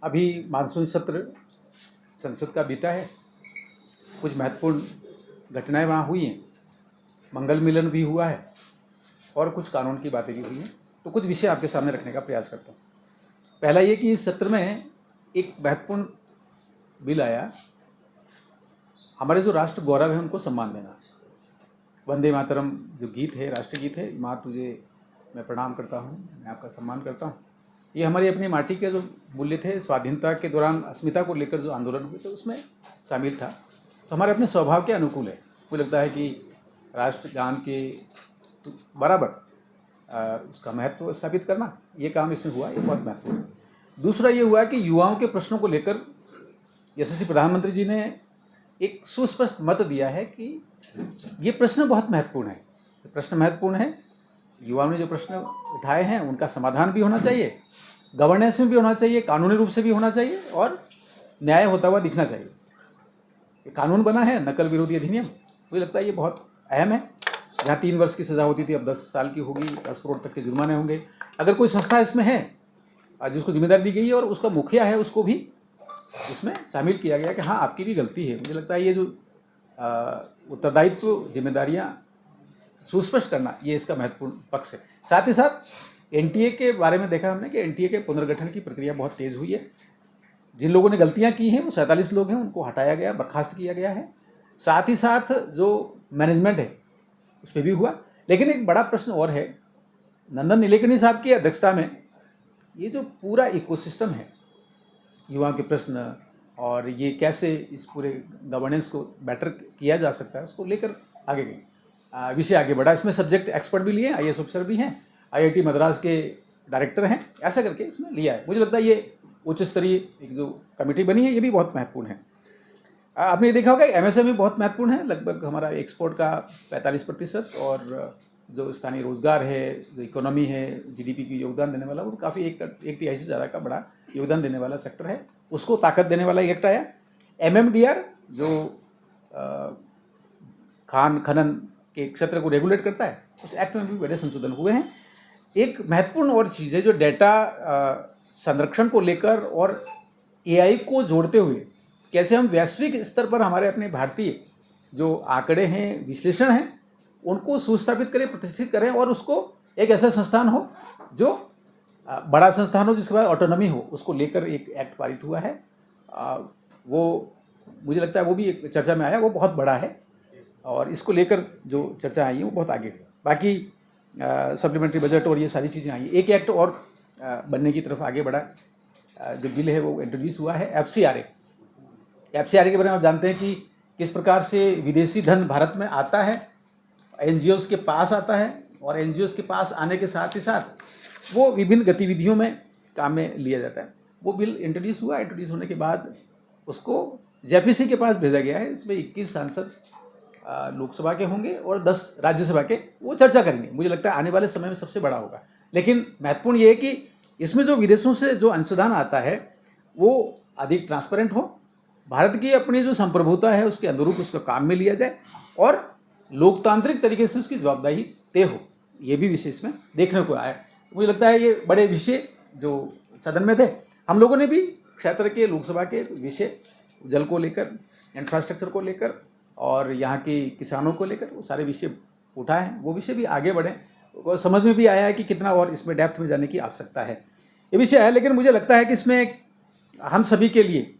अभी मानसून सत्र संसद का बीता है, कुछ महत्वपूर्ण घटनाएं वहाँ हुई हैं, मंगल मिलन भी हुआ है और कुछ कानून की बातें भी हुई हैं। तो कुछ विषय आपके सामने रखने का प्रयास करता हूँ। पहला ये कि इस सत्र में एक महत्वपूर्ण बिल आया, हमारे जो राष्ट्र गौरव है उनको सम्मान देना। वंदे मातरम जो गीत है, राष्ट्रगीत है, माँ तुझे मैं प्रणाम करता हूँ, मैं आपका सम्मान करता हूँ, ये हमारी अपनी माटी के जो मूल्य थे, स्वाधीनता के दौरान अस्मिता को लेकर जो आंदोलन हुए थे उसमें शामिल था। तो हमारे अपने स्वभाव के अनुकूल है। मुझे लगता है कि राष्ट्रगान के तो बराबर उसका महत्व स्थापित करना, ये काम इसमें हुआ, ये बहुत महत्वपूर्ण है। दूसरा ये हुआ कि युवाओं के प्रश्नों को लेकर यशस्वी प्रधानमंत्री जी ने एक सुस्पष्ट मत दिया है कि ये प्रश्न बहुत महत्वपूर्ण है। तो प्रश्न महत्वपूर्ण है, युवाओं ने जो प्रश्न उठाए हैं उनका समाधान भी होना चाहिए, गवर्नेंस में भी होना चाहिए, कानूनी रूप से भी होना चाहिए और न्याय होता हुआ दिखना चाहिए। ये कानून बना है नकल विरोधी अधिनियम, मुझे लगता है ये बहुत अहम है। जहाँ 3 वर्ष की सज़ा होती थी अब 10 साल की होगी, 10 करोड़ तक के जुर्माने होंगे। अगर कोई संस्था इसमें है जिसको जिम्मेदारी दी गई है और उसका मुखिया है, उसको भी इसमें शामिल किया गया कि हाँ आपकी भी गलती है। मुझे लगता है ये जो उत्तरदायित्व, जिम्मेदारियाँ सुस्पष्ट करना, ये इसका महत्वपूर्ण पक्ष है। साथ ही साथ एनटीए के बारे में देखा हमने कि एनटीए के पुनर्गठन की प्रक्रिया बहुत तेज़ हुई है। जिन लोगों ने गलतियां की हैं वो 47 लोग हैं, उनको हटाया गया, बर्खास्त किया गया है। साथ ही साथ जो मैनेजमेंट है उस पर भी हुआ। लेकिन एक बड़ा प्रश्न और है, नंदन नीलेकणी साहब की अध्यक्षता में ये जो पूरा इकोसिस्टम है, युवाओं के प्रश्न और ये कैसे इस पूरे गवर्नेंस को बेटर किया जा सकता है, उसको लेकर आगे गई, विषय आगे बढ़ा। इसमें सब्जेक्ट एक्सपर्ट भी लिए, IAS ऑफिसर भी हैं, IIT मद्रास के डायरेक्टर हैं, ऐसा करके इसमें लिया है। मुझे लगता है ये उच्च स्तरीय एक जो कमेटी बनी है ये भी बहुत महत्वपूर्ण है। आपने ये देखा होगा MSME बहुत महत्वपूर्ण है, लगभग हमारा एक्सपोर्ट का 45% और जो स्थानीय रोजगार है, जो इकोनॉमी है, GDP की योगदान देने वाला, वो काफ़ी एक तिहाई से ज़्यादा का बड़ा योगदान देने वाला सेक्टर है, उसको ताकत देने वाला एक्ट आया। MMDR जो खान खनन के क्षेत्र को रेगुलेट करता है, उस एक्ट में भी बड़े संशोधन हुए हैं। एक महत्वपूर्ण और चीज़ है जो डेटा संरक्षण को लेकर और AI को जोड़ते हुए कैसे हम वैश्विक स्तर पर हमारे अपने भारतीय जो आंकड़े हैं, विश्लेषण हैं, उनको सुस्थापित करें, प्रतिष्ठित करें और उसको एक ऐसा संस्थान हो जो बड़ा संस्थान हो, जिसके बाद ऑटोनॉमी हो, उसको लेकर एक एक्ट पारित हुआ है। वो मुझे लगता है वो भी एक चर्चा में आया, वो बहुत बड़ा है और इसको लेकर जो चर्चा आई है वो बहुत आगे है। बाकी सप्लीमेंट्री बजट और ये सारी चीज़ें आई हैं। एक एक्ट और बनने की तरफ आगे बढ़ा, जो बिल है वो इंट्रोड्यूस हुआ है, FCRA के बारे में आप जानते हैं कि किस प्रकार से विदेशी धन भारत में आता है, NGOs के पास आता है और NGOs के पास आने के साथ ही साथ वो विभिन्न गतिविधियों में काम में लिया जाता है। वो बिल इंट्रोड्यूस हुआ, इंट्रोड्यूस होने के बाद उसको JPC के पास भेजा गया है। इसमें 21 सांसद लोकसभा के होंगे और 10 राज्यसभा के, वो चर्चा करेंगे। मुझे लगता है आने वाले समय में सबसे बड़ा होगा। लेकिन महत्वपूर्ण ये है कि इसमें जो विदेशों से जो अंशदान आता है वो अधिक ट्रांसपेरेंट हो, भारत की अपनी जो संप्रभुता है उसके अनुरूप उसका काम में लिया जाए और लोकतांत्रिक तरीके से उसकी जवाबदारी तय हो। ये भी विषय इसमें देखने को आया। मुझे लगता है ये बड़े विषय जो सदन में थे, हम लोगों ने भी क्षेत्र के लोकसभा के विषय, जल को लेकर, इंफ्रास्ट्रक्चर को लेकर और यहाँ के किसानों को लेकर वो सारे विषय उठाए हैं। वो विषय भी आगे बढ़े, समझ में भी आया है कि कितना और इसमें डेप्थ में जाने की आवश्यकता है, ये विषय है। लेकिन मुझे लगता है कि इसमें हम सभी के लिए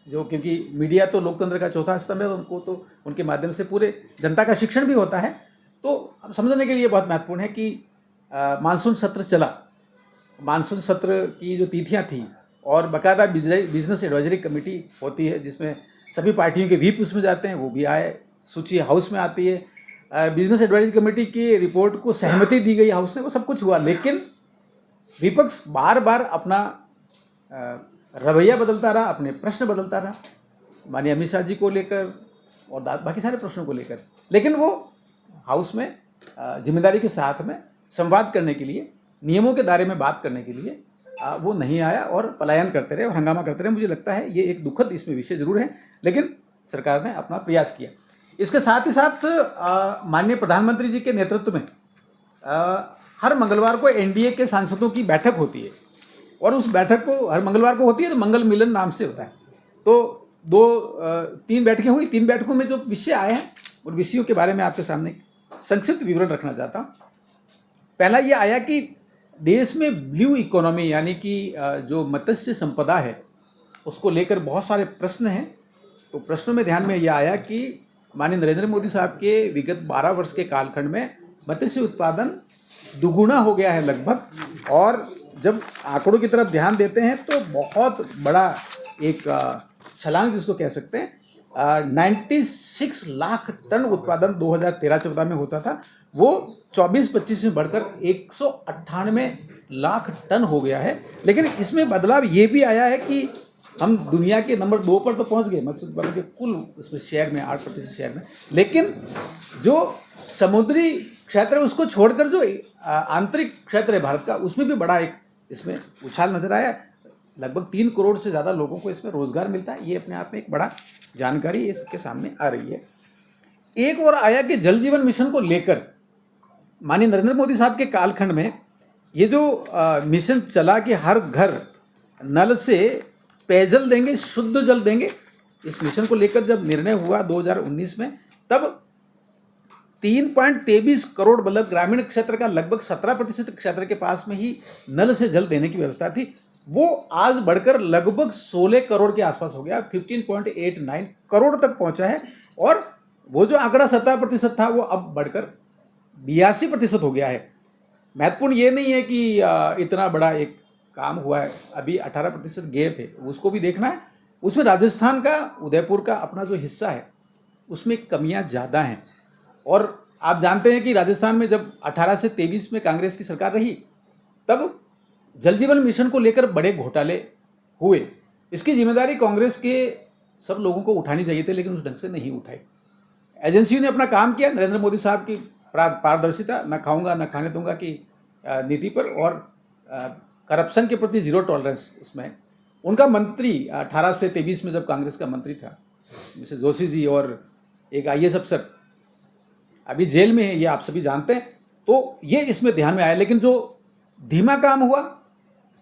जो, क्योंकि मीडिया तो लोकतंत्र का चौथा स्तंभ है, उनको तो उनके माध्यम से पूरे जनता का शिक्षण भी होता है, तो हम समझने के लिए बहुत महत्वपूर्ण है कि मानसून सत्र चला, मानसून सत्र की जो तिथियां थी और बाकायदा बिजनेस एडवाइजरी कमेटी होती है जिसमें सभी पार्टियों के व्हीप उसमें जाते हैं, वो भी आए, सूची हाउस में आती है। बिजनेस एडवाइजरी कमेटी की रिपोर्ट को सहमति दी गई हाउस ने, वो सब कुछ हुआ। लेकिन विपक्ष बार बार अपना रवैया बदलता रहा, अपने प्रश्न बदलता रहा, माननीय अमित शाह जी को लेकर और बाकी सारे प्रश्नों को लेकर। लेकिन वो हाउस में जिम्मेदारी के साथ में संवाद करने के लिए, नियमों के दायरे में बात करने के लिए वो नहीं आया और पलायन करते रहे और हंगामा करते रहे। मुझे लगता है ये एक दुखद इसमें विषय जरूर है, लेकिन सरकार ने अपना प्रयास किया। इसके साथ ही साथ माननीय प्रधानमंत्री जी के नेतृत्व में हर मंगलवार को NDA के सांसदों की बैठक होती है और उस बैठक को हर मंगलवार को होती है, तो मंगल मिलन नाम से होता है। तो तीन बैठकें हुई। 3 बैठकों में जो विषय आए हैं उन विषयों के बारे में आपके सामने संक्षिप्त विवरण रखना चाहता हूँ। पहला ये आया कि देश में ब्लू इकोनॉमी यानी कि जो मत्स्य संपदा है उसको लेकर बहुत सारे प्रश्न हैं। तो प्रश्नों में ध्यान में यह आया कि माननीय नरेंद्र मोदी साहब के विगत 12 वर्ष के कालखंड में मत्स्य उत्पादन दुगुना हो गया है लगभग, और जब आंकड़ों की तरफ ध्यान देते हैं तो बहुत बड़ा एक छलांग जिसको कह सकते हैं, 96 लाख टन उत्पादन 2013-14 में होता था, वो 24-25 में बढ़कर 198 लाख टन हो गया है। लेकिन इसमें बदलाव ये भी आया है कि हम दुनिया के नंबर 2 पर तो पहुंच गए मत्स्य उत्पादन के कुल उसमें शेयर में, 8% शेयर में, लेकिन जो समुद्री क्षेत्र है उसको छोड़कर जो आंतरिक क्षेत्र है भारत का, उसमें भी बड़ा एक इसमें उछाल नजर आया। लगभग 3 करोड़ से ज़्यादा लोगों को इसमें रोजगार मिलता है। ये अपने आप में एक बड़ा जानकारी इसके सामने आ रही है। एक और आया कि जल जीवन मिशन को लेकर माननीय नरेंद्र मोदी साहब के कालखंड में ये जो मिशन चला कि हर घर नल से पेयजल देंगे, शुद्ध जल देंगे, इस मिशन को लेकर जब निर्णय हुआ 2019 में, तब 3.23 करोड़, मतलब ग्रामीण क्षेत्र का लगभग 17% क्षेत्र के पास में ही नल से जल देने की व्यवस्था थी, वो आज बढ़कर लगभग 16 करोड़ के आसपास हो गया, 15.89 करोड़ तक पहुंचा है। और वो जो आंकड़ा 17% था वो अब बढ़कर 82% हो गया है। महत्वपूर्ण ये नहीं है कि इतना बड़ा एक काम हुआ है, अभी 18% गैप है, उसको भी देखना है। उसमें राजस्थान का, उदयपुर का अपना जो हिस्सा है उसमें कमियां ज़्यादा हैं। और आप जानते हैं कि राजस्थान में जब 18 से 23 में कांग्रेस की सरकार रही, तब जल जीवन मिशन को लेकर बड़े घोटाले हुए। इसकी जिम्मेदारी कांग्रेस के सब लोगों को उठानी चाहिए थी, लेकिन उस ढंग से नहीं उठाई। एजेंसियों ने अपना काम किया, नरेंद्र मोदी साहब की पारदर्शिता, न खाऊंगा न खाने दूंगा की नीति पर, और करप्शन के प्रति जीरो टॉलरेंस उसमें उनका मंत्री 18 से 23 में जब कांग्रेस का मंत्री था मिस्टर जोशी जी, और एक IAS अफसर अभी जेल में है, ये आप सभी जानते हैं, तो ये इसमें ध्यान में आया। लेकिन जो धीमा काम हुआ,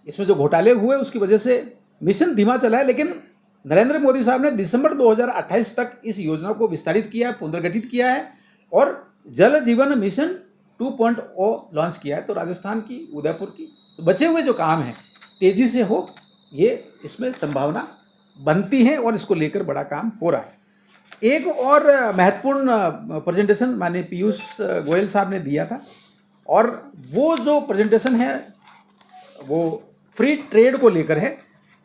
इसमें जो घोटाले हुए, उसकी वजह से मिशन धीमा चला है। लेकिन नरेंद्र मोदी साहब ने दिसंबर 2028 तक इस योजना को विस्तारित किया है, पुनर्गठित किया है, और जल जीवन मिशन 2.0 लॉन्च किया है। तो राजस्थान की, उदयपुर की तो बचे हुए जो काम हैं तेजी से हो, ये इसमें संभावना बनती है, और इसको लेकर बड़ा काम हो रहा है। एक और महत्वपूर्ण प्रेजेंटेशन माननीय पीयूष गोयल साहब ने दिया था, और वो जो प्रेजेंटेशन है वो फ्री ट्रेड को लेकर है।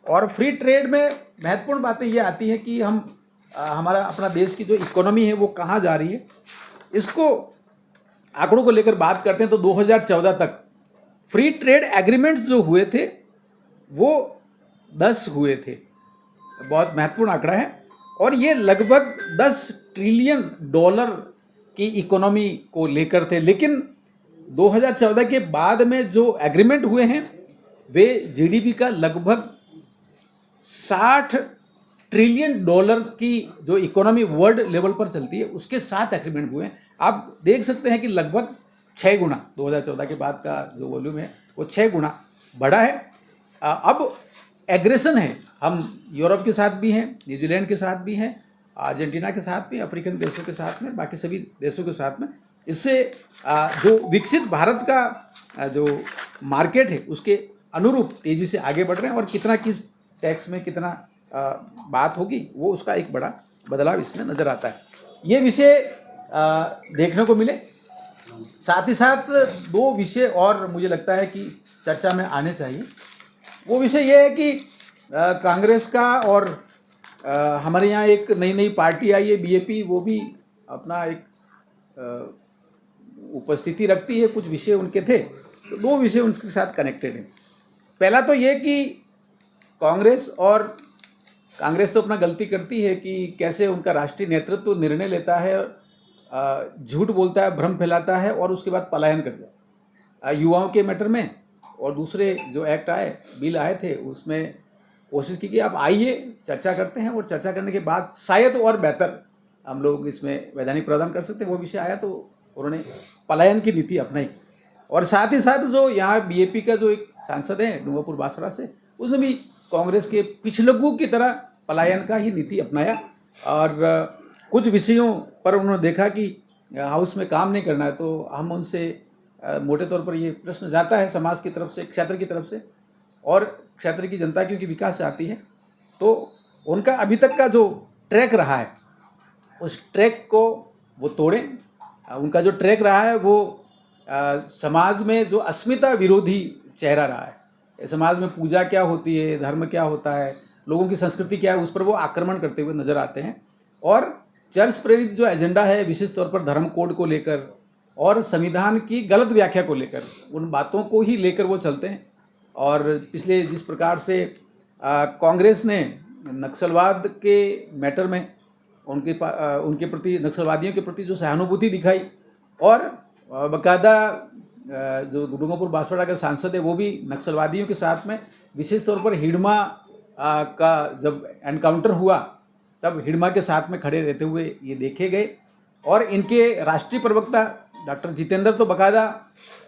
और फ्री ट्रेड में महत्वपूर्ण बातें ये आती हैं कि हम हमारा अपना देश की जो इकोनॉमी है वो कहाँ जा रही है, इसको आंकड़ों को लेकर बात करते हैं। तो 2014 तक फ्री ट्रेड एग्रीमेंट्स जो हुए थे वो 10 हुए थे, बहुत महत्वपूर्ण आंकड़ा है, और ये लगभग $10 ट्रिलियन की इकोनॉमी को लेकर थे। लेकिन 2014 के बाद में जो एग्रीमेंट हुए हैं वे GDP का लगभग $60 ट्रिलियन की जो इकोनॉमी वर्ल्ड लेवल पर चलती है उसके साथ एग्रीमेंट हुए हैं। आप देख सकते हैं कि लगभग 6 गुना 2014 के बाद का जो वॉल्यूम है वो 6 गुना बढ़ा है। अब एग्रेशन है, हम यूरोप के साथ भी हैं, न्यूजीलैंड के साथ भी हैं, अर्जेंटीना के साथ भी, अफ्रीकन देशों के साथ में, बाकी सभी देशों के साथ में। इससे जो विकसित भारत का जो मार्केट है उसके अनुरूप तेजी से आगे बढ़ रहे हैं, और कितना किस टैक्स में कितना बात होगी वो उसका एक बड़ा बदलाव इसमें नज़र आता है। ये विषय देखने को मिले। साथ ही साथ 2 विषय और मुझे लगता है कि चर्चा में आने चाहिए। वो विषय ये है कि कांग्रेस का और हमारे यहाँ एक नई पार्टी आई है BJP, वो भी अपना एक उपस्थिति रखती है। कुछ विषय उनके थे, तो 2 विषय उनके साथ कनेक्टेड हैं। पहला तो ये कि कांग्रेस तो अपना गलती करती है कि कैसे उनका राष्ट्रीय नेतृत्व निर्णय लेता है, झूठ बोलता है, भ्रम फैलाता है, और उसके बाद पलायन कर दिया युवाओं के मैटर में। और दूसरे जो एक्ट आए, बिल आए थे, उसमें कोशिश की कि आप आइए चर्चा करते हैं, और चर्चा करने के बाद शायद और बेहतर हम लोग इसमें वैधानिक प्रावधान कर सकते हैं। वो विषय आया तो उन्होंने पलायन की नीति अपनाई। और साथ ही साथ जो यहाँ बीएपी का जो एक सांसद है डूंगरपुर बांसवाड़ा से, उसने भी कांग्रेस के पिछलग्गू की तरह पलायन का ही नीति अपनाया और कुछ विषयों पर उन्होंने देखा कि हाउस में काम नहीं करना है, तो हम उनसे मोटे तौर पर ये प्रश्न जाता है समाज की तरफ से, क्षेत्र की तरफ से, और क्षेत्र की जनता क्योंकि विकास चाहती है, तो उनका अभी तक का जो ट्रैक रहा है उस ट्रैक को वो तोड़ें। उनका जो ट्रैक रहा है वो समाज में जो अस्मिता विरोधी चेहरा रहा है, समाज में पूजा क्या होती है, धर्म क्या होता है, लोगों की संस्कृति क्या है, उस पर वो आक्रमण करते हुए नजर आते हैं। और चर्च प्रेरित जो एजेंडा है विशेष तौर पर धर्म कोड को लेकर और संविधान की गलत व्याख्या को लेकर, उन बातों को ही लेकर वो चलते हैं। और पिछले जिस प्रकार से कांग्रेस ने नक्सलवाद के मैटर में उनके प्रति, नक्सलवादियों के प्रति जो सहानुभूति दिखाई, और बाकायदा जो डूंगरपुर बांसवाड़ा का सांसद है वो भी नक्सलवादियों के साथ में, विशेष तौर पर हिडमा का जब एनकाउंटर हुआ तब हिडमा के साथ में खड़े रहते हुए ये देखे गए। और इनके राष्ट्रीय प्रवक्ता डॉक्टर जितेंद्र तो बाकायदा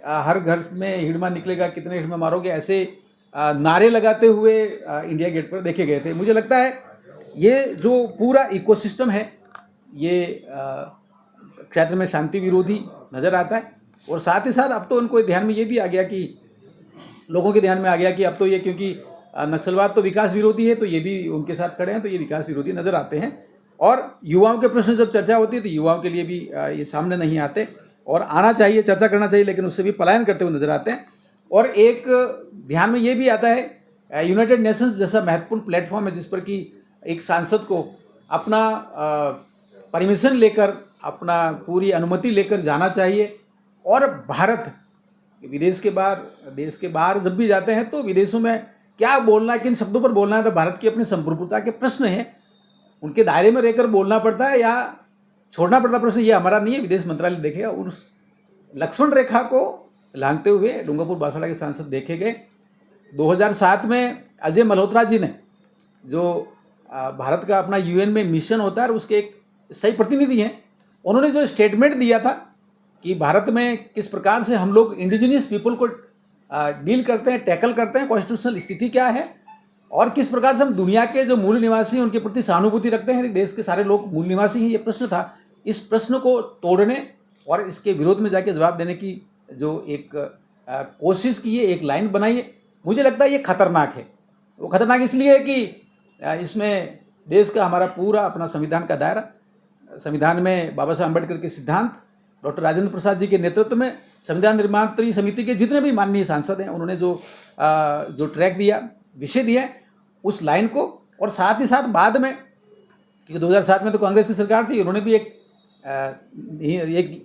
हर घर में हिडमा निकलेगा, कितने हिडमा मारोगे, ऐसे नारे लगाते हुए इंडिया गेट पर देखे गए थे। मुझे लगता है ये जो पूरा इकोसिस्टम है ये क्षेत्र में शांति विरोधी नज़र आता है। और साथ ही साथ अब तो उनको ध्यान में ये भी आ गया कि, लोगों के ध्यान में आ गया कि अब तो ये, क्योंकि नक्सलवाद तो विकास विरोधी है, तो ये भी उनके साथ खड़े हैं, तो ये विकास विरोधी नज़र आते हैं। और युवाओं के प्रश्न जब चर्चा होती है तो युवाओं के लिए भी ये सामने नहीं आते, और आना चाहिए, चर्चा करना चाहिए, लेकिन उससे भी पलायन करते हुए नजर आते हैं। और एक ध्यान में ये भी आता है, यूनाइटेड नेशंस जैसा महत्वपूर्ण प्लेटफॉर्म है जिस पर कि एक सांसद को अपना परमिशन लेकर, अपना पूरी अनुमति लेकर जाना चाहिए। और भारत विदेश के बाहर, देश के बाहर जब भी जाते हैं तो विदेशों में क्या बोलना है, किन शब्दों पर बोलना है, तो भारत की अपनी संप्रभुता के प्रश्न हैं, उनके दायरे में रहकर बोलना पड़ता है या छोड़ना पड़ता प्रश्न, ये हमारा नहीं है, विदेश मंत्रालय देखेगा। उस लक्ष्मण रेखा को लांघते हुए डूंगरपुर बांसवाड़ा के सांसद देखे गए। 2007 में अजय मल्होत्रा जी ने, जो भारत का अपना यूएन में मिशन होता है और उसके एक सही प्रतिनिधि हैं, उन्होंने जो स्टेटमेंट दिया था कि भारत में किस प्रकार से हम लोग इंडिजिनियस पीपल को डील करते हैं, टैकल करते हैं, कॉन्स्टिट्यूशनल स्थिति क्या है, और किस प्रकार से हम दुनिया के जो मूल निवासी हैं उनके प्रति सहानुभूति रखते हैं, देश के सारे लोग मूल निवासी हैं, ये प्रश्न था। इस प्रश्न को तोड़ने और इसके विरोध में जाके जवाब देने की जो एक कोशिश की है, एक लाइन बनाई है, मुझे लगता है ये खतरनाक है। वो खतरनाक इसलिए है कि इसमें देश का हमारा पूरा अपना संविधान का दायरा, संविधान में बाबा साहब अम्बेडकर के सिद्धांत, डॉक्टर राजेंद्र प्रसाद जी के नेतृत्व में संविधान निर्माण समिति के जितने भी माननीय सांसद हैं, उन्होंने जो ट्रैक दिया, विषय दिया, उस लाइन को, और साथ ही साथ बाद में, क्योंकि 2007 में तो कांग्रेस की सरकार थी, उन्होंने भी एक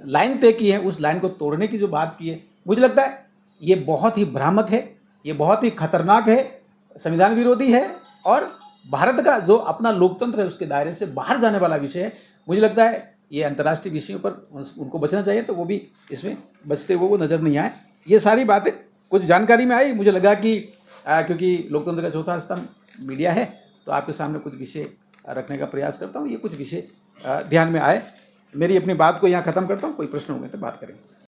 लाइन तय की है, उस लाइन को तोड़ने की जो बात की है, मुझे लगता है ये बहुत ही भ्रामक है, ये बहुत ही खतरनाक है, संविधान विरोधी है, और भारत का जो अपना लोकतंत्र है उसके दायरे से बाहर जाने वाला विषय है। मुझे लगता है ये अंतर्राष्ट्रीय विषयों पर उनको बचना चाहिए, तो वो भी इसमें बचते हुए वो नज़र नहीं आए। ये सारी बातें कुछ जानकारी में आई, मुझे लगा कि क्योंकि लोकतंत्र का चौथा स्तंभ मीडिया है, तो आपके सामने कुछ विषय रखने का प्रयास करता हूँ, ये कुछ विषय ध्यान में आए। मेरी अपनी बात को यहाँ ख़त्म करता हूँ, कोई प्रश्न होंगे तो बात करेंगे।